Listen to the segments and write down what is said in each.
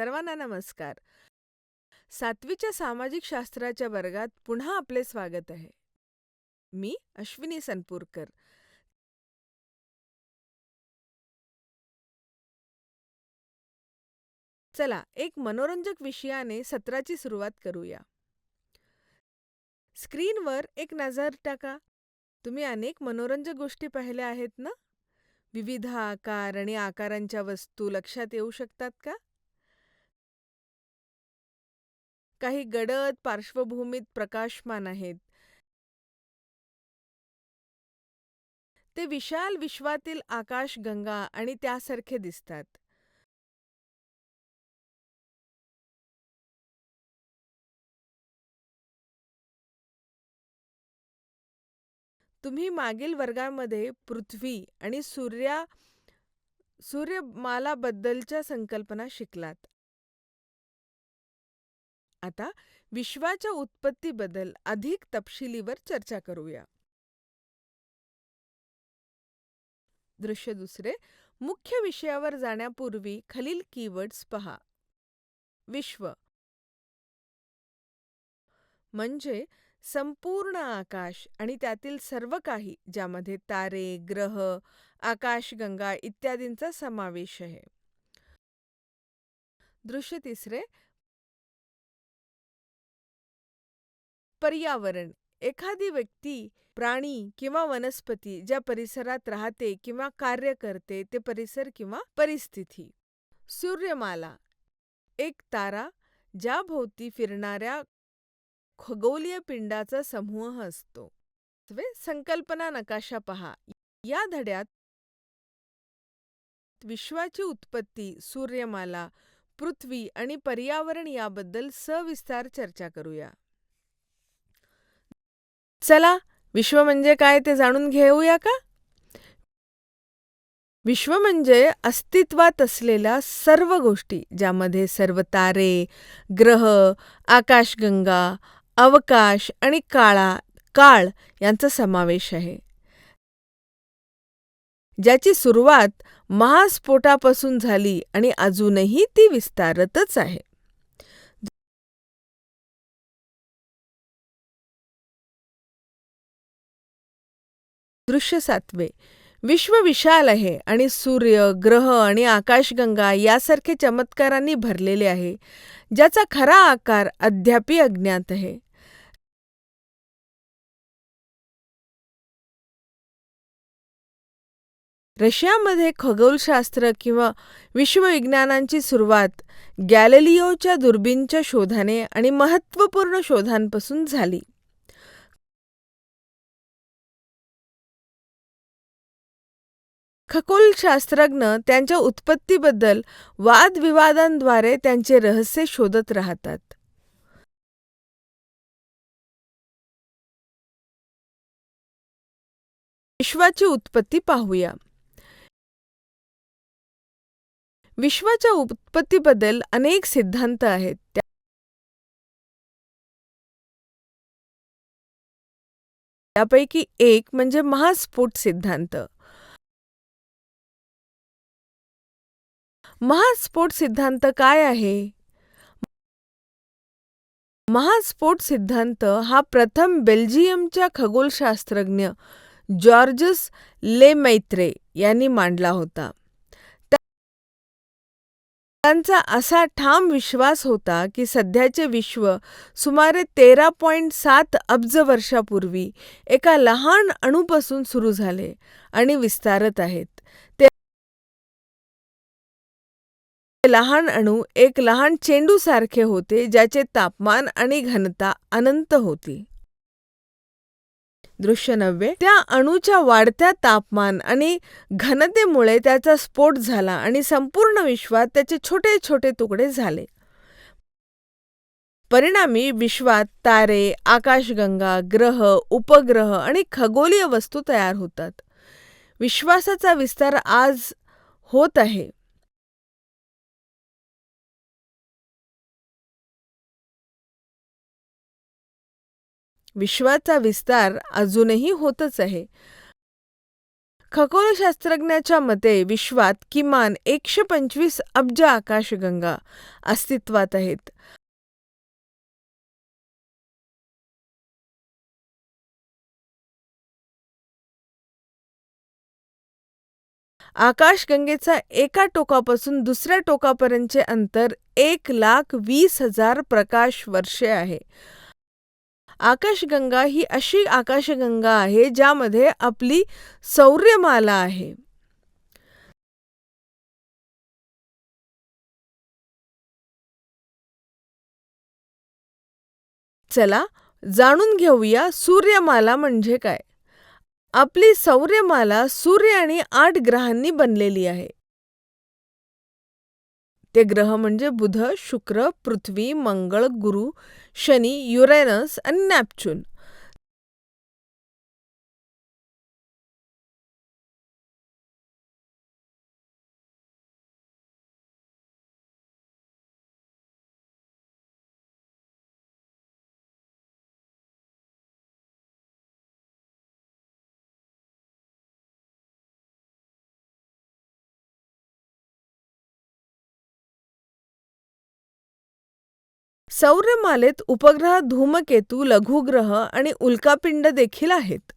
सर्वांना नमस्कार. 7वीच्या सामाजिक शास्त्राच्या वर्गात पुन्हा आपले स्वागत आहे. मी अश्विनी सनपूरकर. चला एक मनोरंजक विषयाने सत्राची सुरुवात करूया. स्क्रीनवर एक नजर टाका. तुम्ही अनेक मनोरंजक गोष्टी पाहिल्या आहेत ना? विविध आकार आणि आकारांच्या वस्तू लक्षात येऊ शकतात का? काही गडद पार्श्वभूमीत प्रकाशमान आहेत. ते विशाल विश्वातील आकाशगंगा आणि त्यासारखे दिसतात. तुम्ही मागील वर्गामध्ये पृथ्वी आणि सूर्यमालाबद्दलच्या संकल्पना शिकलात. आता विश्वाच्या उत्पत्तीबद्दल अधिक तपशिलीवर चर्चा करूया. दृश्य दुसरे. मुख्य विषयावर जाण्यापूर्वी खालील कीवर्ड्स पहा. विश्व म्हणजे संपूर्ण आकाश आणि त्यातील सर्व काही, ज्यामध्ये तारे, ग्रह, आकाशगंगा इत्यादींचा समावेश आहे. दृश्य तिसरे. पर्यावरण एखादी व्यक्ती, प्राणी किंवा वनस्पती ज्या परिसरात राहते किंवा कार्य करते ते परिसर किंवा परिस्थिती. सूर्यमाला एक तारा ज्याभोवती फिरणाऱ्या खगोलीय पिंडाचा समूह असतो. संकल्पना नकाशा पहा. या धड्यात विश्वाची उत्पत्ती, सूर्यमाला, पृथ्वी आणि पर्यावरण याबद्दल सविस्तर चर्चा करूया. चला विश्व म्हणजे काय ते जाणून घेऊया का? विश्व म्हणजे अस्तित्वात असलेल्या सर्व गोष्टी, ज्यामध्ये सर्व तारे, ग्रह, आकाशगंगा, अवकाश आणि काळ यांचा समावेश आहे. ज्याची सुरुवात महास्फोटापासून झाली आणि अजूनही ती विस्तारतच आहे. दृश्य सातवे. विश्व विशाल आहे आणि सूर्य, ग्रह आणि आकाशगंगा यासारखे चमत्कारांनी भरलेले आहे, ज्याचा खरा आकार अद्याप अज्ञात आहे. रशियामध्ये खगोलशास्त्र किंवा विश्वविज्ञानाची सुरुवात गॅलिलिओच्या दुर्बिणीच्या शोधाने आणि महत्त्वपूर्ण शोधांपासून झाली. खगोलशास्त्रज्ञ त्यांच्या उत्पत्तीबद्दल वादविवादांद्वारे त्यांचे रहस्य शोधत राहतात. विश्वाची उत्पत्ती पाहूया. विश्वाच्या उत्पत्तीबद्दल अनेक सिद्धांत आहेत. त्यापैकी एक म्हणजे महास्फोट सिद्धांत. महास्फोट सिद्धांत काय आहे? महास्फोट सिद्धांत हा प्रथम बेल्जियमच्या खगोलशास्त्रज्ञ जॉर्जस लेमैत्रे यांनी मांडला होता. त्यांचा असा ठाम विश्वास होता की सध्याचे विश्व सुमारे 13.7 अब्ज वर्षापूर्वी एका लहान अणूपासून सुरू झाले आणि विस्तारत आहेत. ते लहान अणू एक लहान चेंडूसारखे होते, ज्याचे तापमान आणि घनता अनंत होती. दृश्य 9. त्या अणूच्या वाढत्या तापमान आणि घनतेमुळे त्याचा स्फोट झाला आणि संपूर्ण विश्वात त्याचे छोटे छोटे तुकडे झाले. परिणामी विश्वात तारे, आकाशगंगा, ग्रह, उपग्रह आणि खगोलीय वस्तू तयार होतात. विश्वाचा विस्तार आज होत आहे. विश्वाचा विस्तार अजूनही होतच आहे. खगोलशास्त्रज्ञाच्या मते विश्वात किमान 125 अब्ज आकाशगंगा अस्तित्वात आहेत. आकाशगंगेचा एका टोकापासून दुसऱ्या टोकापर्यंतचे अंतर 1,20,000 प्रकाश वर्षे आहे. आकाशगंगा ही अशी आकाशगंगा आहे ज्यामध्ये आपली सौर्यमाला आहे. चला जाणून घेऊया सूर्यमाला म्हणजे काय. आपली सौर्यमाला सूर्य आणि 8 ग्रहांनी बनलेली आहे. ते ग्रह म्हणजे बुध, शुक्र, पृथ्वी, मंगळ, गुरु, शनी, युरेनस आणि नेपच्यून. सौरमालेत उपग्रह, धूमकेतू, लघुग्रह आणि उल्कापिंड देखील आहेत.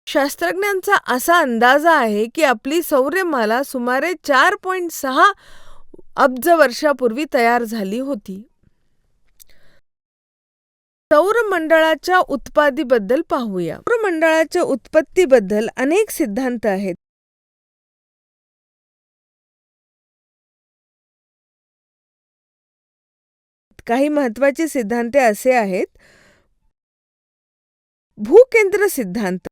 शास्त्रज्ञांचा असा अंदाज आहे की आपली सौरमाला सुमारे 4.6 अब्ज वर्षापूर्वी तयार झाली होती. सौरमंडळाच्या उत्पत्तीबद्दल पाहूया. सौरमंडळाच्या उत्पत्तीबद्दल अनेक सिद्धांत आहेत. काही महत्त्वाचे सिद्धांत असे आहेत. भूकेंद्र सिद्धांत.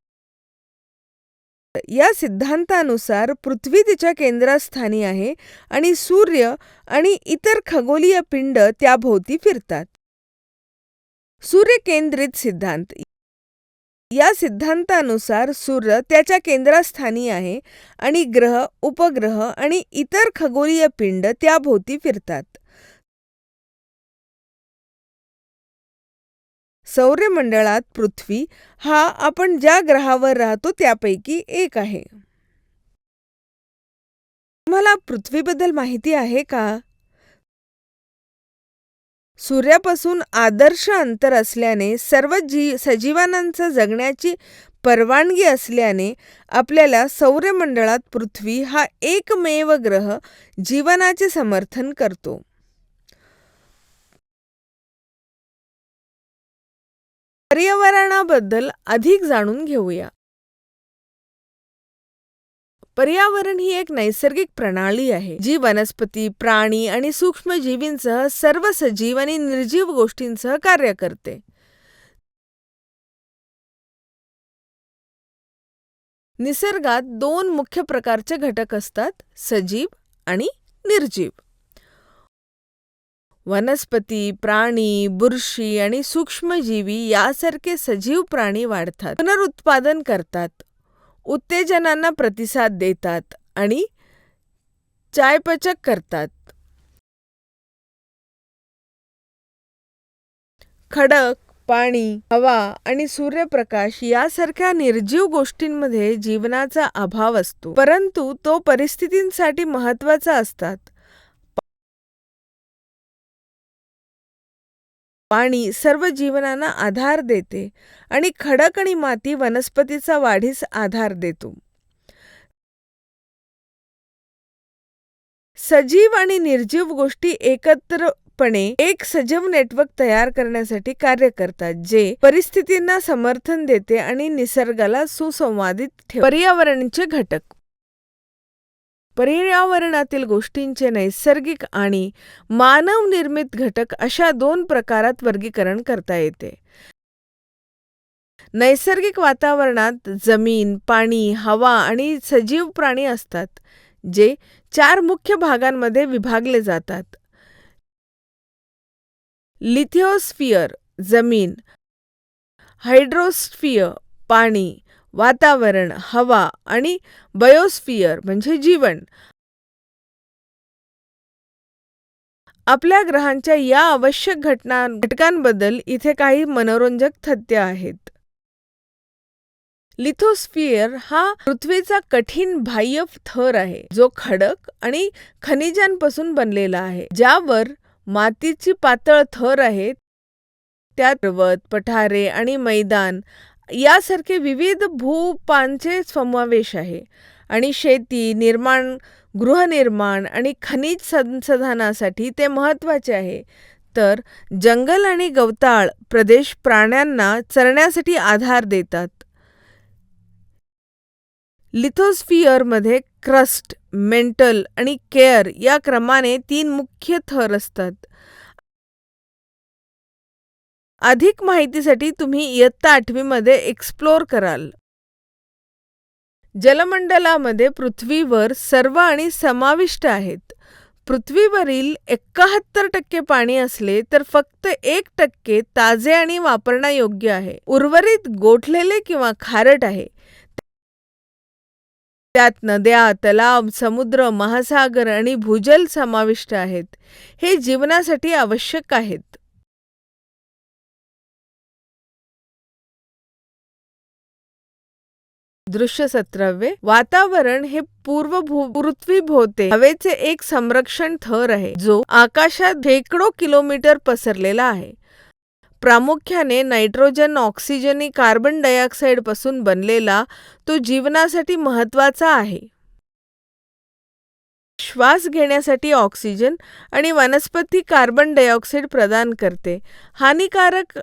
या सिद्धांतानुसार पृथ्वी तिच्या केंद्रस्थानी आहे आणि सूर्य आणि इतर खगोलीय पिंड त्याभोवती फिरतात. सूर्यकेंद्रित सिद्धांत. या सिद्धांतानुसार सूर्य त्याच्या केंद्रस्थानी आहे आणि ग्रह, उपग्रह आणि इतर खगोलीय पिंड त्याभोवती फिरतात. सौरमंडळात पृथ्वी हा आपण ज्या ग्रहावर राहतो त्यापैकी एक आहे. तुम्हाला पृथ्वीबद्दल माहिती आहे का? सूर्यापासून आदर्श अंतर असल्याने सर्व सजीवांना जगण्याची परवानगी असल्याने आपल्याला सौरमंडळात पृथ्वी हा एकमेव ग्रह जीवनाचे समर्थन करतो. पर्यावरणाबद्दल अधिक जाणून घेऊया. पर्यावरण ही एक नैसर्गिक प्रणाली आहे जी वनस्पती, प्राणी आणि सूक्ष्मजीवींसह सर्व सजीव आणि निर्जीव गोष्टींसह कार्य करते. निसर्गात 2 मुख्य प्रकारचे घटक असतात, सजीव आणि निर्जीव. वनस्पती, प्राणी, बुरशी आणि सूक्ष्मजीवी यासारखे सजीव प्राणी वाढतात, पुनरुत्पादन करतात, उत्तेजनांना प्रतिसाद देतात आणि चयापचय करतात. खडक, पाणी, हवा आणि सूर्यप्रकाश यासारख्या निर्जीव गोष्टींमध्ये जीवनाचा अभाव असतो, परंतु तो परिस्थितींसाठी महत्त्वाचा असतात. पाणी सर्व जीवनांना आधार देते आणि खडक आणि माती वनस्पतीचा वाढीस आधार देतो. सजीव आणि निर्जीव गोष्टी एकत्रपणे एक सजीव नेटवर्क तयार करण्यासाठी कार्य करतात, जे परिस्थितींना समर्थन देते आणि निसर्गाला सुसंवादित ठेवते. पर्यावरणचे घटक. पर्यावरणातील गोष्टींचे नैसर्गिक आणि मानवनिर्मित घटक अशा 2 प्रकारात वर्गीकरण करता येते. नैसर्गिक वातावरणात जमीन, पाणी, हवा आणि सजीव प्राणी असतात, जे 4 मुख्य भागांमध्ये विभागले जातात. लिथोस्फियर जमीन, हायड्रोस्फियर पाणी, वातावरण, हवा आणि बायोस्फियर म्हणजे जीवन. आपल्या ग्रहांच्या या आवश्यक घटकांबद्दल इथे काही मनोरंजक तथ्य आहेत. लिथोस्फिअर हा पृथ्वीचा कठीण बाह्य थर आहे, जो खडक आणि खनिजांपासून बनलेला आहे, ज्यावर मातीची पातळ थर आहे. त्यात पर्वत, पठारे आणि मैदान यासारखे विविध भूपांचे समावेश आहे. आणि शेती, गृहनिर्माण आणि खनिज संसाधनासाठी ते महत्त्वाचे आहे. तर जंगल आणि गवताळ प्रदेश प्राण्यांना चरण्यासाठी आधार देतात. लिथोस्फिअरमध्ये क्रस्ट, मेंटल आणि केअर या क्रमाने 3 मुख्य थर असतात. अधिक माहितीसाठी तुम्ही इयत्ता 8वी मध्ये एक्सप्लोर कराल. जलमंडलामध्ये पृथ्वीवर सर्व आणि समाविष्ट आहेत. पृथ्वीवरील 71% पाणी असले तर फक्त 1% ताजे आणि वापरण्यायोग्य आहे. उर्वरित गोठलेले किंवा खारट आहे. त्यात नद्या, तलाव, समुद्र, महासागर आणि भूजल समाविष्ट आहेत. हे जीवनासाठी आवश्यक आहेत. दृश्य 17. वातावरण हे पृथ्वीभोवती हवेचे एक संरक्षण थर आहे, जो आकाशात शेकडो किलोमीटर पसरलेला आहे. प्रामुख्याने नायट्रोजन, ऑक्सिजन आणि कार्बन डायऑक्साईड पासून बनलेला तो जीवनासाठी महत्त्वाचा आहे. श्वास घेण्यासाठी ऑक्सिजन आणि वनस्पती कार्बन डायऑक्साईड प्रदान करते. हानिकारक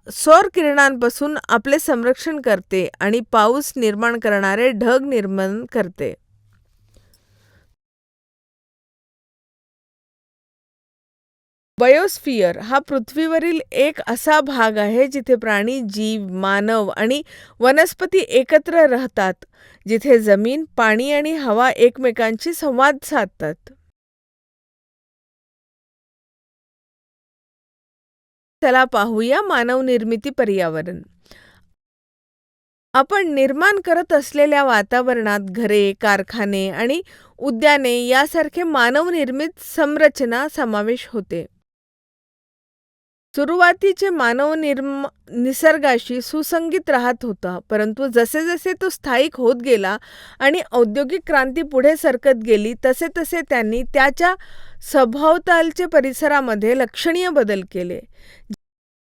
सौर किरणांपासून आपले संरक्षण करते आणि पाऊस निर्माण करणारे ढग निर्माण करते. बायोस्फिअर हा पृथ्वीवरील एक असा भाग आहे जिथे प्राणी, जीव, मानव आणि वनस्पती एकत्र राहतात, जिथे जमीन, पाणी आणि हवा एकमेकांशी संवाद साधतात. चला पाहूया मानवनिर्मित पर्यावरण. आपण निर्माण करत असलेल्या वातावरणात घरे, कारखाने आणि उद्याने यासारखे मानवनिर्मित संरचना समावेश होते. सुरुवातीचे मानव निसर्गाशी सुसंगत राहत होता, परंतु जसे जसे तो स्थायिक होत गेला आणि औद्योगिक क्रांती पुढे सरकत गेली, तसे तसे त्यांनी त्याच्या सभोवतालच्या परिसरामध्ये लक्षणीय बदल केले.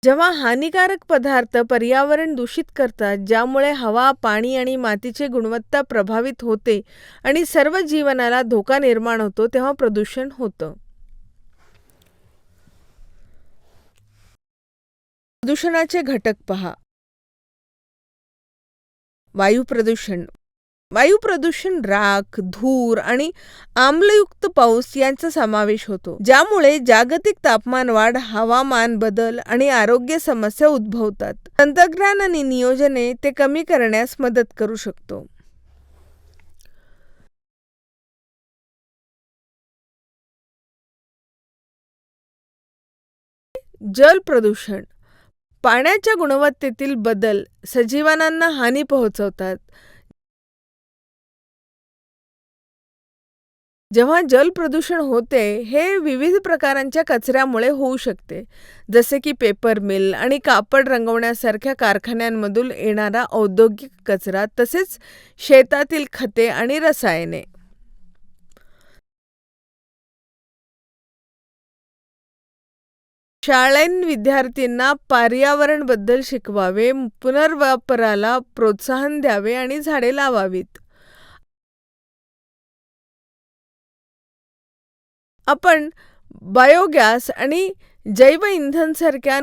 जेव्हा हानिकारक पदार्थ पर्यावरण दूषित करतात, ज्यामुळे हवा, पाणी आणि मातीची गुणवत्ता प्रभावित होते आणि सर्व जीवनाला धोका निर्माण होतो, तेव्हा प्रदूषण होतं. प्रदूषणाचे घटक पहा. वायू प्रदूषण. वायू प्रदूषण राख, धूर आणि आम्लयुक्त पाऊस यांचा समावेश होतो, ज्यामुळे जागतिक तापमानवाढ, हवामान बदल आणि आरोग्य समस्या उद्भवतात. तंत्रज्ञान आणि नियोजने ते कमी करण्यास मदत करू शकतो. जल प्रदूषण. पाण्याच्या गुणवत्तेतील बदल सजीवांना हानी पोहोचवतात. जेव्हा जल प्रदूषण होते, हे विविध प्रकारांच्या कचऱ्यामुळे होऊ शकते, जसे की पेपर मिल आणि कापड रंगवण्यासारख्या कारखान्यांमधून येणारा औद्योगिक कचरा, तसेच शेतातील खते आणि रसायने. शाळेत विद्यार्थ्यांना पर्यावरणाबद्दल शिकवावे, पुनर्वापराला प्रोत्साहन द्यावे आणि झाडे लावावीत. आपण बायोगॅस आणि जैव इंधनासारख्या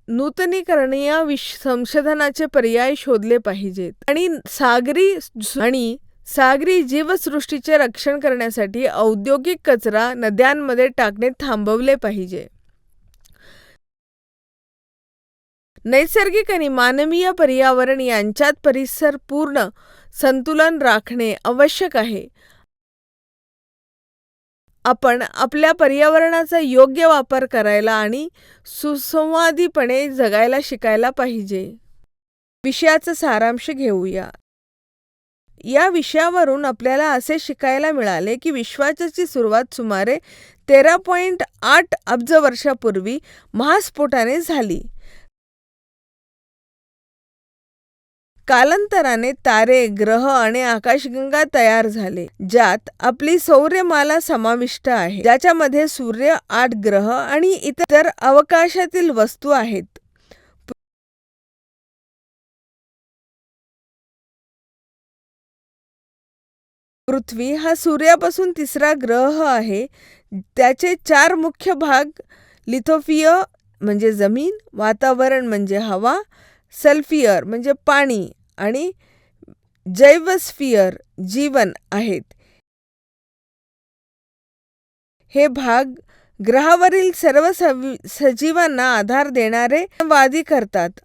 नूतनीकरणीय संशोधनाचे पर्याय शोधले पाहिजेत आणि सागरी जीवसृष्टीचे रक्षण करण्यासाठी औद्योगिक कचरा नद्यांमध्ये टाकणे थांबवले पाहिजे. नैसर्गिक आणि मानवीय पर्यावरण यांच्यात परिसरपूर्ण संतुलन राखणे आवश्यक आहे. आपण आपल्या पर्यावरणाचा योग्य वापर करायला आणि सुसंवादीपणे जगायला शिकायला पाहिजे. विषयाचा सारांश घेऊया. या विषयावरून आपल्याला असे शिकायला मिळाले की विश्वाची सुरुवात सुमारे 13.8 अब्ज वर्षापूर्वी महास्फोटाने झाली. कालांतराने तारे, ग्रह आणि आकाशगंगा तयार झाले, ज्यात आपली सौरमाला समाविष्ट आहे, ज्याच्यामध्ये सूर्य, 8 ग्रह आणि इतर अवकाशातील वस्तू आहेत. पृथ्वी हा सूर्यापासून तिसरा ग्रह आहे. त्याचे 4 मुख्य भाग लिथोस्फियर म्हणजे जमीन, वातावरण म्हणजे हवा, सल्फियर म्हणजे पाणी आणि जैवस्फियर जीवन आहेत. हे भाग ग्रहावरील सर्व सजीवांना आधार देणारे वादी करतात